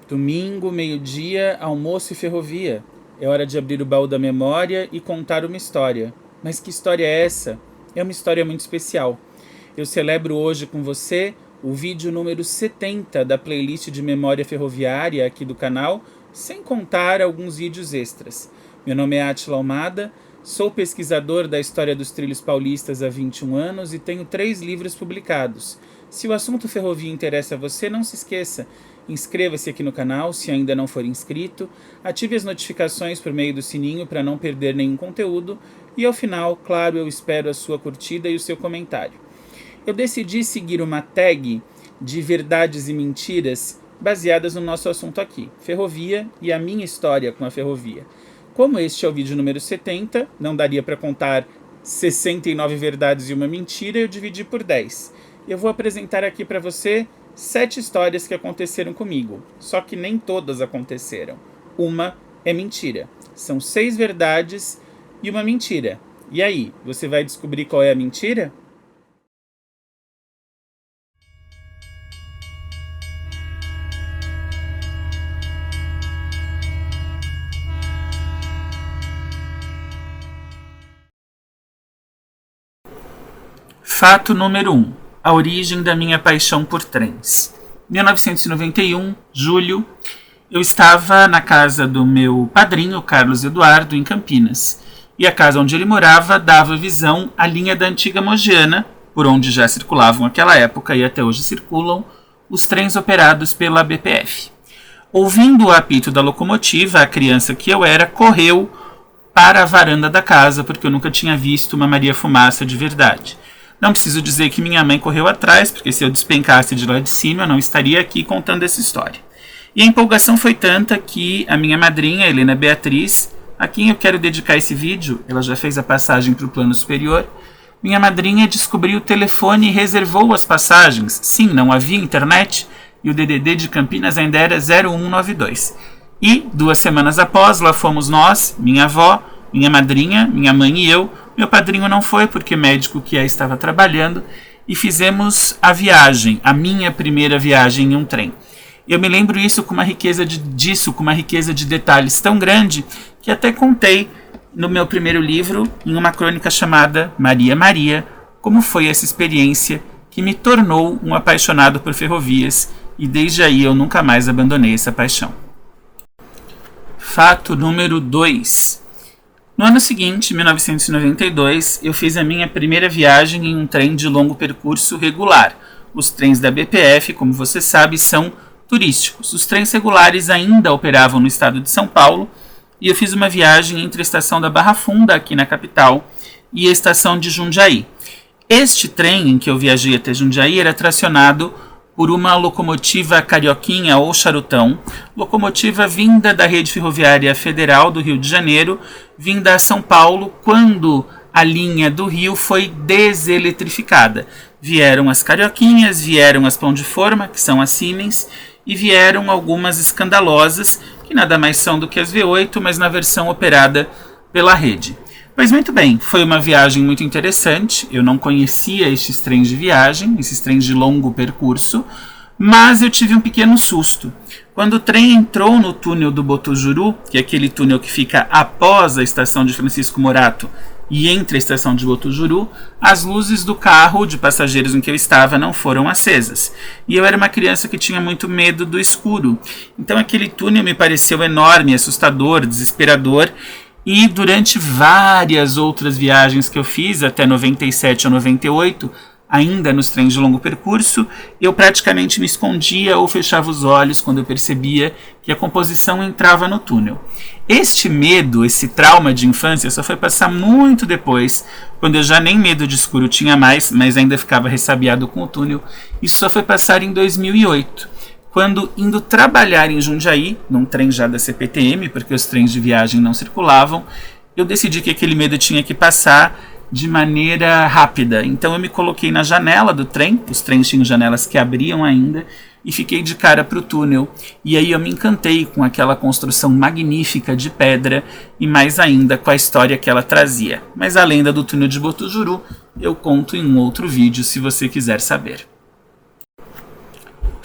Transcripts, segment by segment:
Domingo, meio-dia, almoço e ferrovia. É hora de abrir o baú da memória e contar uma história. Mas que história é essa? É uma história muito especial. Eu celebro hoje com você o vídeo número 70 da playlist de Memória Ferroviária aqui do canal, sem contar alguns vídeos extras. Meu nome é Átila Almada, sou pesquisador da história dos trilhos paulistas há 21 anos e tenho 3 livros publicados. Se o assunto ferrovia interessa a você, não se esqueça, inscreva-se aqui no canal se ainda não for inscrito, ative as notificações por meio do sininho para não perder nenhum conteúdo e ao final, claro, eu espero a sua curtida e o seu comentário. Eu decidi seguir uma tag de verdades e mentiras baseadas no nosso assunto aqui, ferrovia e a minha história com a ferrovia. Como este é o vídeo número 70, não daria para contar 69 verdades e uma mentira, eu dividi por 10. Eu vou apresentar aqui para você 7 histórias que aconteceram comigo, só que nem todas aconteceram. Uma é mentira. São 6 verdades e uma mentira. E aí, você vai descobrir qual é a mentira? Fato número 1. A origem da minha paixão por trens. 1991, julho, eu estava na casa do meu padrinho, Carlos Eduardo, em Campinas. E a casa onde ele morava dava visão à linha da antiga Mogiana, por onde já circulavam naquela época e até hoje circulam, os trens operados pela BPF. Ouvindo o apito da locomotiva, a criança que eu era correu para a varanda da casa, porque eu nunca tinha visto uma Maria Fumaça de verdade. Não preciso dizer que minha mãe correu atrás, porque se eu despencasse de lá de cima, eu não estaria aqui contando essa história. E a empolgação foi tanta que a minha madrinha, Helena Beatriz, a quem eu quero dedicar esse vídeo, ela já fez a passagem para o plano superior, minha madrinha descobriu o telefone e reservou as passagens. Sim, não havia internet e o DDD de Campinas ainda era 0192. E, 2 semanas após, lá fomos nós, minha avó, minha madrinha, minha mãe e eu. Meu padrinho não foi porque médico que estava trabalhando e fizemos a viagem, a minha primeira viagem em um trem. Eu me lembro isso com uma riqueza de detalhes tão grande que até contei no meu primeiro livro, em uma crônica chamada Maria Maria, como foi essa experiência que me tornou um apaixonado por ferrovias e desde aí eu nunca mais abandonei essa paixão. Fato número 2. No ano seguinte, 1992, eu fiz a minha primeira viagem em um trem de longo percurso regular. Os trens da BPF, como você sabe, são turísticos. Os trens regulares ainda operavam no estado de São Paulo e eu fiz uma viagem entre a estação da Barra Funda, aqui na capital, e a estação de Jundiaí. Este trem em que eu viajei até Jundiaí era tracionado por uma locomotiva carioquinha ou charutão, locomotiva vinda da Rede Ferroviária Federal do Rio de Janeiro, vinda a São Paulo quando a linha do Rio foi deseletrificada. Vieram as carioquinhas, vieram as pão de forma, que são as Siemens, e vieram algumas escandalosas, que nada mais são do que as V8, mas na versão operada pela rede. Pois muito bem, foi uma viagem muito interessante, eu não conhecia estes trens de viagem, esses trens de longo percurso, mas eu tive um pequeno susto. Quando o trem entrou no túnel do Botujuru, que é aquele túnel que fica após a estação de Francisco Morato e entre a estação de Botujuru, as luzes do carro de passageiros em que eu estava não foram acesas. E eu era uma criança que tinha muito medo do escuro. Então aquele túnel me pareceu enorme, assustador, desesperador. E durante várias outras viagens que eu fiz, até 97 ou 98, ainda nos trens de longo percurso, eu praticamente me escondia ou fechava os olhos quando eu percebia que a composição entrava no túnel. Este medo, esse trauma de infância só foi passar muito depois, quando eu já nem medo de escuro tinha mais, mas ainda ficava ressabiado com o túnel. Isso só foi passar em 2008. Quando indo trabalhar em Jundiaí, num trem já da CPTM, porque os trens de viagem não circulavam, eu decidi que aquele medo tinha que passar de maneira rápida. Então eu me coloquei na janela do trem, os trens tinham janelas que abriam ainda, e fiquei de cara para o túnel. E aí eu me encantei com aquela construção magnífica de pedra e mais ainda com a história que ela trazia. Mas a lenda do túnel de Botujuru eu conto em um outro vídeo se você quiser saber.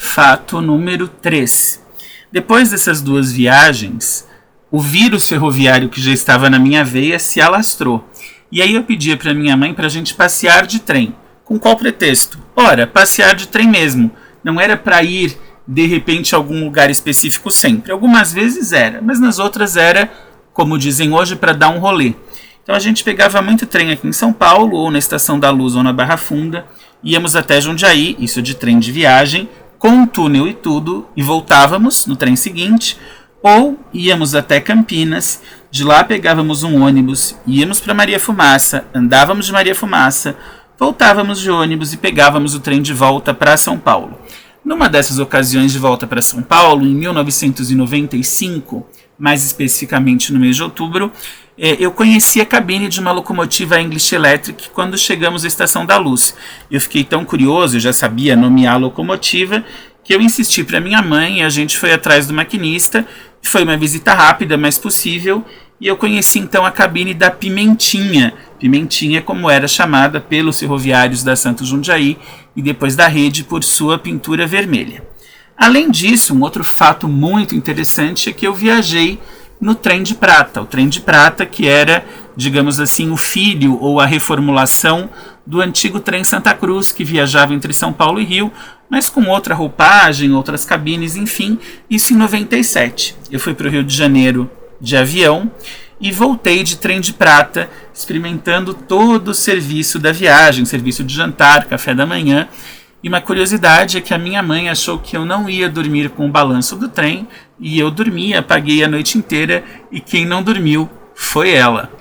Fato número 3. Depois dessas 2 viagens, o vírus ferroviário que já estava na minha veia se alastrou. E aí eu pedia para minha mãe para a gente passear de trem. Com qual pretexto? Ora, passear de trem mesmo. Não era para ir, de repente, a algum lugar específico sempre. Algumas vezes era, mas nas outras era, como dizem hoje, para dar um rolê. Então a gente pegava muito trem aqui em São Paulo, ou na Estação da Luz, ou na Barra Funda. Íamos até Jundiaí, isso de trem de viagem, com um túnel e tudo, e voltávamos no trem seguinte, ou íamos até Campinas, de lá pegávamos um ônibus, íamos para Maria Fumaça, andávamos de Maria Fumaça, voltávamos de ônibus e pegávamos o trem de volta para São Paulo. Numa dessas ocasiões de volta para São Paulo, em 1995, mais especificamente no mês de outubro, eu conheci a cabine de uma locomotiva English Electric quando chegamos à Estação da Luz. Eu fiquei tão curioso, eu já sabia nomear a locomotiva, que eu insisti para minha mãe e a gente foi atrás do maquinista. Foi uma visita rápida, mas possível, e eu conheci então a cabine da Pimentinha. Pimentinha, como era chamada pelos ferroviários da Santos Jundiaí e depois da rede por sua pintura vermelha. Além disso, um outro fato muito interessante é que eu viajei no trem de prata. O trem de prata que era, digamos assim, o filho ou a reformulação do antigo trem Santa Cruz, que viajava entre São Paulo e Rio, mas com outra roupagem, outras cabines, enfim, isso em 97. Eu fui para o Rio de Janeiro de avião e voltei de trem de prata, experimentando todo o serviço da viagem, serviço de jantar, café da manhã. E uma curiosidade é que a minha mãe achou que eu não ia dormir com o balanço do trem, e eu dormi, apaguei a noite inteira, e quem não dormiu foi ela.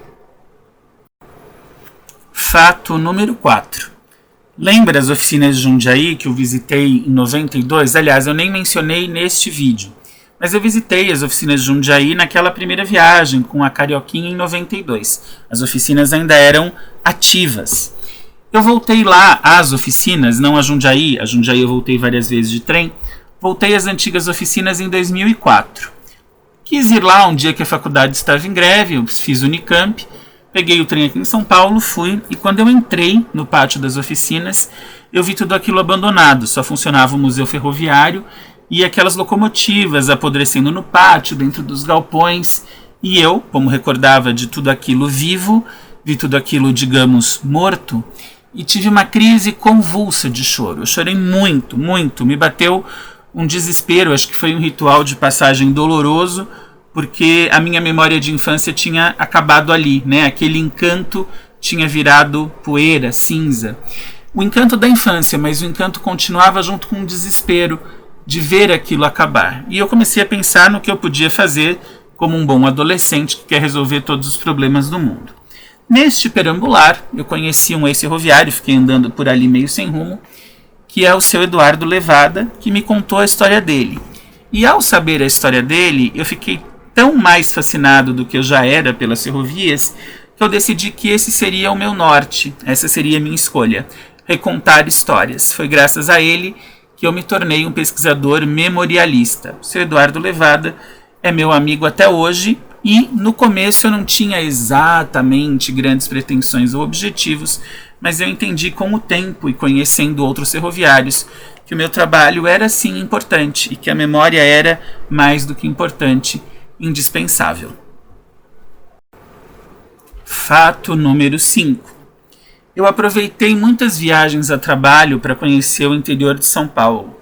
Fato número 4. Lembra as oficinas de Jundiaí que eu visitei em 92? Aliás, eu nem mencionei neste vídeo, mas eu visitei as oficinas de Jundiaí naquela primeira viagem com a Carioquinha em 92. As oficinas ainda eram ativas. Eu voltei lá às oficinas, não a Jundiaí eu voltei várias vezes de trem, voltei às antigas oficinas em 2004. Quis ir lá um dia que a faculdade estava em greve, eu fiz Unicamp, peguei o trem aqui em São Paulo, fui, e quando eu entrei no pátio das oficinas, eu vi tudo aquilo abandonado, só funcionava o museu ferroviário e aquelas locomotivas apodrecendo no pátio, dentro dos galpões, e eu, como recordava de tudo aquilo vivo, vi tudo aquilo, digamos, morto, e tive uma crise convulsa de choro. Eu chorei muito, muito. Me bateu um desespero, acho que foi um ritual de passagem doloroso, porque a minha memória de infância tinha acabado ali, né? Aquele encanto tinha virado poeira, cinza. O encanto da infância, mas o encanto continuava junto com o desespero de ver aquilo acabar. E eu comecei a pensar no que eu podia fazer como um bom adolescente que quer resolver todos os problemas do mundo. Neste perambular, eu conheci um ex-ferroviário, fiquei andando por ali meio sem rumo, que é o seu Eduardo Levada, que me contou a história dele. E ao saber a história dele, eu fiquei tão mais fascinado do que eu já era pelas ferrovias, que eu decidi que esse seria o meu norte, essa seria a minha escolha, recontar histórias. Foi graças a ele que eu me tornei um pesquisador memorialista. O seu Eduardo Levada é meu amigo até hoje, e no começo eu não tinha exatamente grandes pretensões ou objetivos, mas eu entendi com o tempo e conhecendo outros ferroviários que o meu trabalho era sim importante e que a memória era, mais do que importante, indispensável. Fato número 5. Eu aproveitei muitas viagens a trabalho para conhecer o interior de São Paulo.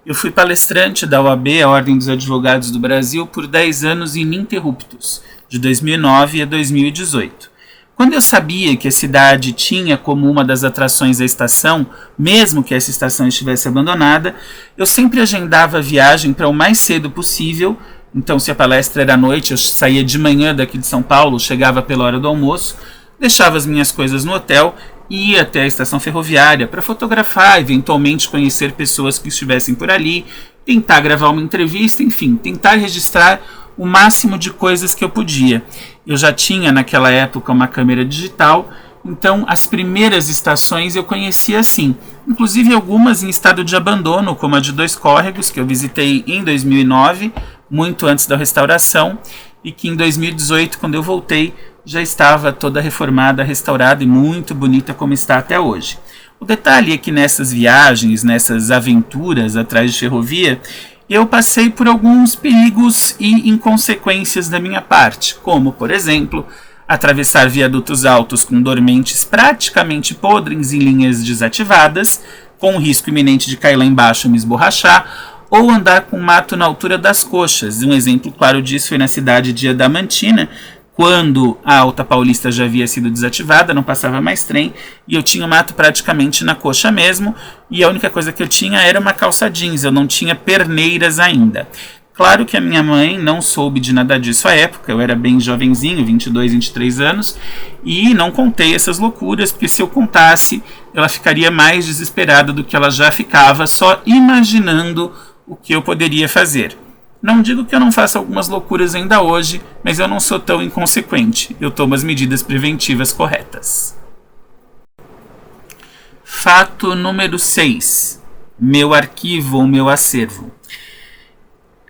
Eu fui palestrante da OAB, a Ordem dos Advogados do Brasil, por 10 anos ininterruptos, de 2009 a 2018. Quando eu sabia que a cidade tinha como uma das atrações a estação, mesmo que essa estação estivesse abandonada, eu sempre agendava a viagem para o mais cedo possível. Então, se a palestra era à noite, eu saía de manhã daqui de São Paulo, chegava pela hora do almoço, deixava as minhas coisas no hotel e ia até a estação ferroviária para fotografar, eventualmente conhecer pessoas que estivessem por ali, tentar gravar uma entrevista, enfim, tentar registrar o máximo de coisas que eu podia. Eu já tinha naquela época uma câmera digital, então as primeiras estações eu conhecia assim, inclusive algumas em estado de abandono, como a de Dois Córregos, que eu visitei em 2009, muito antes da restauração, e que em 2018, quando eu voltei, já estava toda reformada, restaurada e muito bonita como está até hoje. O detalhe é que nessas viagens, nessas aventuras atrás de ferrovia, eu passei por alguns perigos e inconsequências da minha parte, como, por exemplo, atravessar viadutos altos com dormentes praticamente podres em linhas desativadas, com o risco iminente de cair lá embaixo e me esborrachar, ou andar com mato na altura das coxas. Um exemplo claro disso foi na cidade de Adamantina, quando a Alta Paulista já havia sido desativada, não passava mais trem, e eu tinha o mato praticamente na coxa mesmo, e a única coisa que eu tinha era uma calça jeans, eu não tinha perneiras ainda. Claro que a minha mãe não soube de nada disso à época, eu era bem jovenzinho, 22, 23 anos, e não contei essas loucuras, porque se eu contasse, ela ficaria mais desesperada do que ela já ficava, só imaginando o que eu poderia fazer. Não digo que eu não faça algumas loucuras ainda hoje, mas eu não sou tão inconsequente. Eu tomo as medidas preventivas corretas. Fato número 6. Meu arquivo ou meu acervo.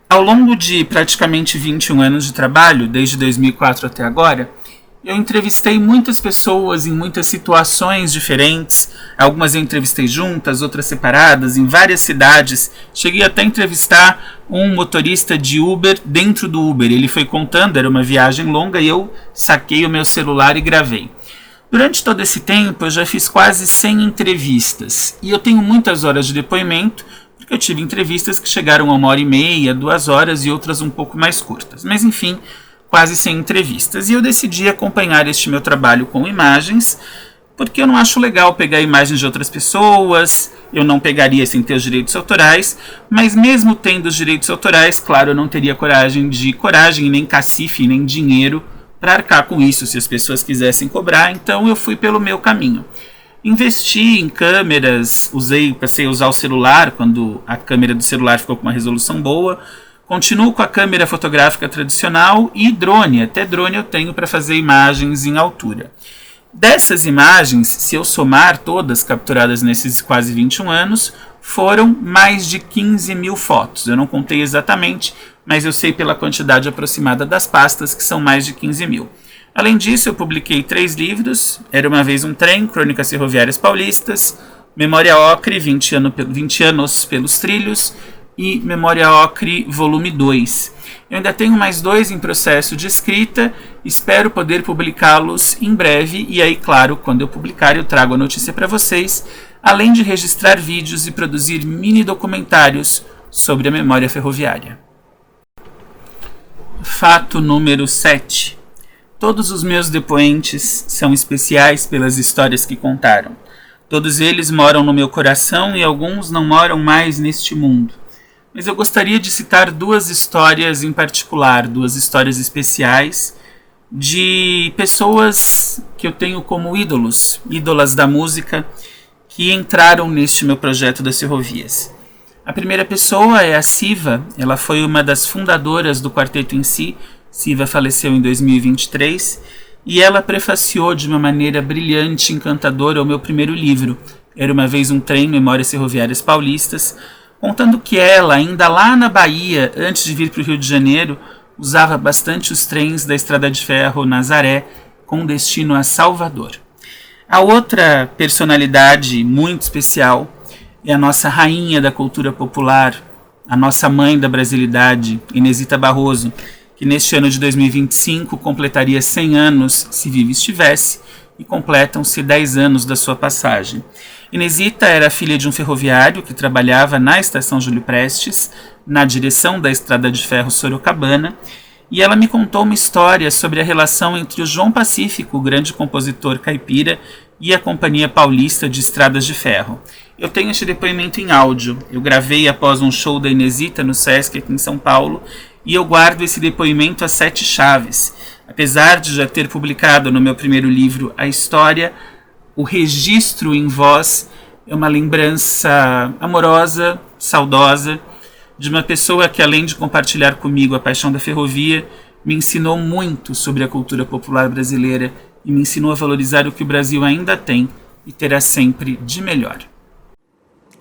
Ao longo de praticamente 21 anos de trabalho, desde 2004 até agora, eu entrevistei muitas pessoas em muitas situações diferentes. Algumas eu entrevistei juntas, outras separadas, em várias cidades. Cheguei até a entrevistar um motorista de Uber dentro do Uber. Ele foi contando, era uma viagem longa, e eu saquei o meu celular e gravei. Durante todo esse tempo, eu já fiz quase 100 entrevistas. E eu tenho muitas horas de depoimento, porque eu tive entrevistas que chegaram a 1h30, 2 horas e outras um pouco mais curtas. Mas enfim, quase 100 entrevistas. E eu decidi acompanhar este meu trabalho com imagens, porque eu não acho legal pegar imagens de outras pessoas, eu não pegaria sem ter os direitos autorais, mas mesmo tendo os direitos autorais, claro, eu não teria coragem, nem cacife, nem dinheiro para arcar com isso, se as pessoas quisessem cobrar, então eu fui pelo meu caminho. Investi em câmeras, passei a usar o celular, quando a câmera do celular ficou com uma resolução boa, continuo com a câmera fotográfica tradicional e drone, até drone eu tenho para fazer imagens em altura. Dessas imagens, se eu somar todas capturadas nesses quase 21 anos, foram mais de 15 mil fotos. Eu não contei exatamente, mas eu sei pela quantidade aproximada das pastas que são mais de 15 mil. Além disso, eu publiquei 3 livros, Era Uma Vez um Trem, Crônicas Ferroviárias Paulistas, Memória Ocre, 20 anos pelos trilhos, e Memória Ocre, volume 2. Eu ainda tenho mais 2 em processo de escrita, espero poder publicá-los em breve, e aí, claro, quando eu publicar eu trago a notícia para vocês, além de registrar vídeos e produzir mini documentários sobre a memória ferroviária. Fato número 7. Todos os meus depoentes são especiais pelas histórias que contaram. Todos eles moram no meu coração e alguns não moram mais neste mundo. Mas eu gostaria de citar 2 histórias em particular, 2 histórias especiais de pessoas que eu tenho como ídolas da música, que entraram neste meu projeto das ferrovias. A primeira pessoa é a Siva, ela foi uma das fundadoras do quarteto em si. Siva faleceu em 2023 e ela prefaciou de uma maneira brilhante e encantadora o meu primeiro livro, Era Uma Vez um Trem, Memórias Ferroviárias Paulistas, contando que ela, ainda lá na Bahia, antes de vir para o Rio de Janeiro, usava bastante os trens da Estrada de Ferro Nazaré, com destino a Salvador. A outra personalidade muito especial é a nossa rainha da cultura popular, a nossa mãe da brasilidade, Inesita Barroso, que neste ano de 2025 completaria 100 anos, se viva estivesse, e completam-se 10 anos da sua passagem. Inesita era filha de um ferroviário que trabalhava na Estação Júlio Prestes, na direção da Estrada de Ferro Sorocabana, e ela me contou uma história sobre a relação entre o João Pacífico, o grande compositor caipira, e a Companhia Paulista de Estradas de Ferro. Eu tenho este depoimento em áudio, eu gravei após um show da Inesita no Sesc aqui em São Paulo, e eu guardo esse depoimento a 7 chaves. Apesar de já ter publicado no meu primeiro livro a história, o registro em voz é uma lembrança amorosa, saudosa, de uma pessoa que, além de compartilhar comigo a paixão da ferrovia, me ensinou muito sobre a cultura popular brasileira e me ensinou a valorizar o que o Brasil ainda tem e terá sempre de melhor.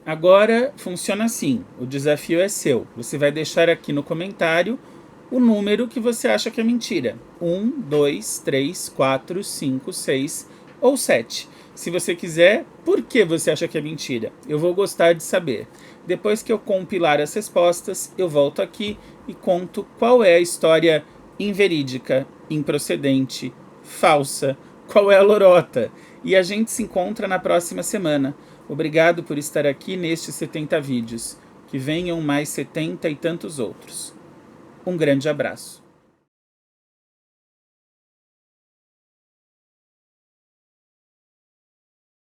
Agora funciona assim, o desafio é seu. Você vai deixar aqui no comentário o número que você acha que é mentira. 1, 2, 3, 4, 5, 6 ou 7. Se você quiser, por que você acha que é mentira? Eu vou gostar de saber. Depois que eu compilar as respostas, eu volto aqui e conto qual é a história inverídica, improcedente, falsa, qual é a lorota. E a gente se encontra na próxima semana. Obrigado por estar aqui nestes 70 vídeos. Que venham mais 70 e tantos outros. Um grande abraço.